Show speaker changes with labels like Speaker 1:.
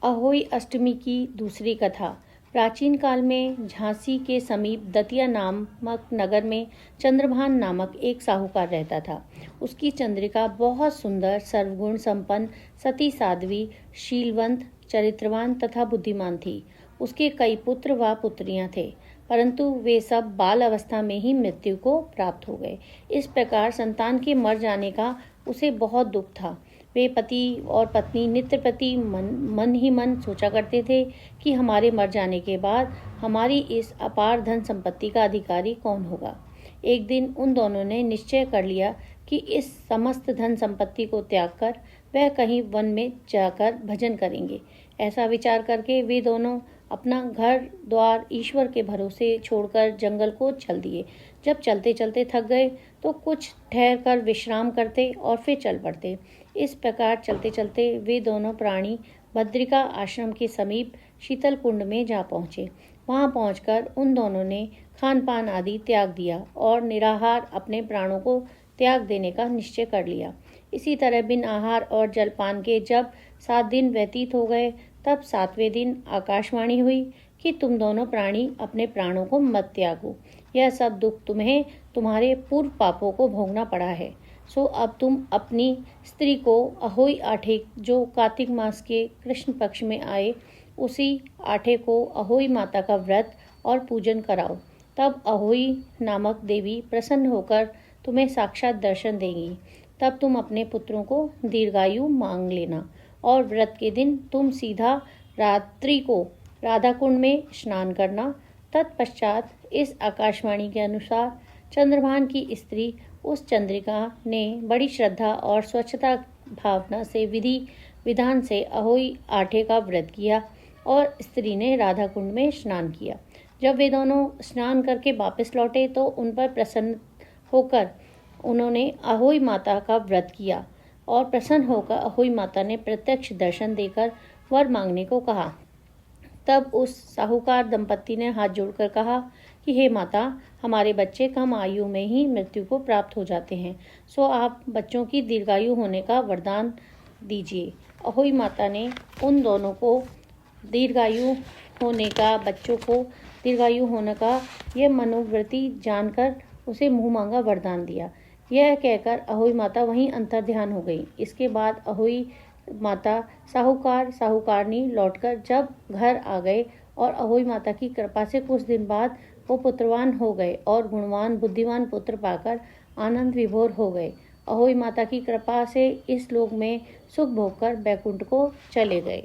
Speaker 1: अहोई अष्टमी की दूसरी कथा। प्राचीन काल में झांसी के समीप दतिया नामक नगर में चंद्रभान नामक एक साहूकार रहता था। उसकी चंद्रिका बहुत सुंदर, सर्वगुण संपन्न, सती साध्वी, शीलवंत, चरित्रवान तथा बुद्धिमान थी। उसके कई पुत्र व पुत्रियां थे, परंतु वे सब बाल अवस्था में ही मृत्यु को प्राप्त हो गए। इस प्रकार संतान के मर जाने का उसे बहुत दुख था। वे पति और पत्नी नित्य प्रति मन ही मन सोचा करते थे कि हमारे मर जाने के बाद हमारी इस अपार धन संपत्ति का अधिकारी कौन होगा। एक दिन उन दोनों ने निश्चय कर लिया कि इस समस्त धन संपत्ति को त्याग कर वह कहीं वन में जाकर भजन करेंगे। ऐसा विचार करके वे दोनों अपना घर द्वार ईश्वर के भरोसे छोड़कर जंगल को चल दिए। जब चलते चलते थक गए तो कुछ ठहर कर विश्राम करते और फिर चल पड़ते। इस प्रकार चलते चलते वे दोनों प्राणी भद्रिका आश्रम के समीप शीतल कुंड में जा पहुँचे। वहाँ पहुँचकर उन दोनों ने खान पान आदि त्याग दिया और निराहार अपने प्राणों को त्याग देने का निश्चय कर लिया। इसी तरह बिन आहार और जलपान के जब 7 दिन व्यतीत हो गए, तब 7वें दिन आकाशवाणी हुई कि तुम दोनों प्राणी अपने प्राणों को मत त्यागो। यह सब दुख तुम्हें तुम्हारे पूर्व पापों को भोगना पड़ा है। सो अब तुम अपनी स्त्री को अहोई आठे, जो कार्तिक मास के कृष्ण पक्ष में आए, उसी आठे को अहोई माता का व्रत और पूजन कराओ। तब अहोई नामक देवी प्रसन्न होकर तुम्हें साक्षात दर्शन देंगी। तब तुम अपने पुत्रों को दीर्घायु मांग लेना और व्रत के दिन तुम सीधा रात्रि को राधा कुंड में स्नान करना। तत्पश्चात इस आकाशवाणी के अनुसार चंद्रभान की स्त्री उस चंद्रिका ने बड़ी श्रद्धा और स्वच्छता भावना से विधि विधान से अहोई आठे का व्रत किया और स्त्री ने राधा कुंड में स्नान किया। जब वे दोनों स्नान करके वापस लौटे तो उन पर प्रसन्न होकर उन्होंने अहोई माता का व्रत किया और प्रसन्न होकर अहोई माता ने प्रत्यक्ष दर्शन देकर वर मांगने को कहा। तब उस साहूकार दंपत्ति ने हाथ जोड़कर कहा कि हे माता, हमारे बच्चे कम आयु में ही मृत्यु को प्राप्त हो जाते हैं, सो आप बच्चों की दीर्घायु होने का वरदान दीजिए। अहोई माता ने उन दोनों को दीर्घायु बच्चों को दीर्घायु होने का यह मनोवृत्ति जानकर उसे मुँह मांगा वरदान दिया। यह कहकर अहोई माता वहीं अंतर्ध्यान हो गई। इसके बाद अहोई माता साहूकारनी लौटकर जब घर आ गए और अहोई माता की कृपा से कुछ दिन बाद वो पुत्रवान हो गए और गुणवान बुद्धिमान पुत्र पाकर आनंद विभोर हो गए। अहोई माता की कृपा से इस लोक में सुख भोग कर बैकुंठ को चले गए।